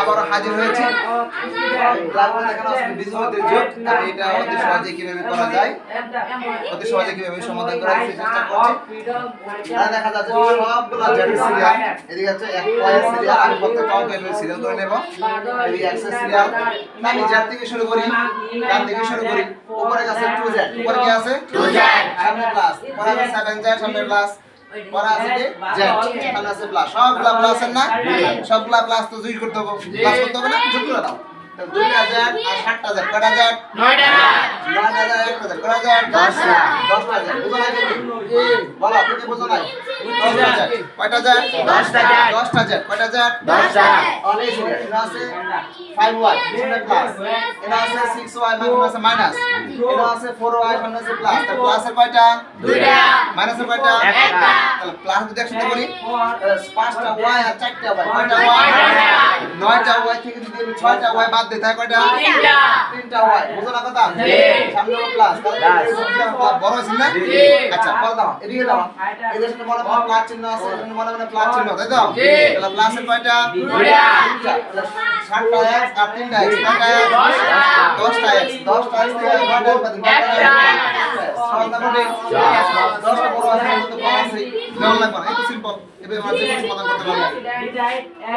আবারো হাজির হয়েছি ব্ল্যাকবোর্ডে দেখানো আছে বীজগণিতের যোগ আর এটা অতি সহজে কিভাবে করা যায় অতি সহজে কিভাবে সমাধান করা যায় চেষ্টা করছি আর দেখা যাচ্ছে সবগুলো জেড সিরিয়াল এদিকে আছে এক ওয়াই সিরিয়াল আমি প্রত্যেকটা অঙ্কের সিরিয়াল করে নেব এই এক্স সিরিয়াল আমি জেড থেকে শুরু করি ডান থেকে শুরু করি উপরে আছে 2z উপরে কি আছে 2z সামনে প্লাস পরে আছে 7z সামনে প্লাস পরে আছে কি z সামনে আছে প্লাস সবগুলা প্লাসের না সবগুলা প্লাস তো যোগ করতে হবে প্লাস করতে হবে না যোগ করে দাও 2টা z আর 7টা z কয়টা z 9টা 9টা z কয়টা z 10টা 10টা z বুঝো না কি বলো তুমি বুঝো না 10টা z কয়টা z 10টা z 10টা z কয়টা z 10টা অনেক এটা আছে 5y সামনে প্লাস এটা আছে 6y মানে মাইনাস এটা আছে 4y মানে প্লাস তার প্লাসের কয়টা দুইটা মাইনাসের কয়টা একটা তাহলে প্লাস যদি একসাথে করি 5টা y আর 4টা y কয়টা y 9টা y থেকে যদি আমি 6টা y বাদ দিই তাহলে কয়টা তিনটা y বুঝো না কথা সামনে প্লাস তাহলে বড় আছে না আচ্ছা বল দাও এদিকে দাও এদের সাথে মনে মনে প্লাস চিহ্ন আছে এখানে মনে মনে প্লাস চিহ্ন তাই তো তাহলে প্লাসের কয়টা দুইটা 7টা x আর 3টা x কয়টা 10টা x 10টা x থেকে কয়টা বাদ দিই সমাধান করে 10টা বড় আছে কিন্তু কম আছে জানা লাগবে না এই তো সিম্পল এভাবে আমরা সমাধান করতে পারবো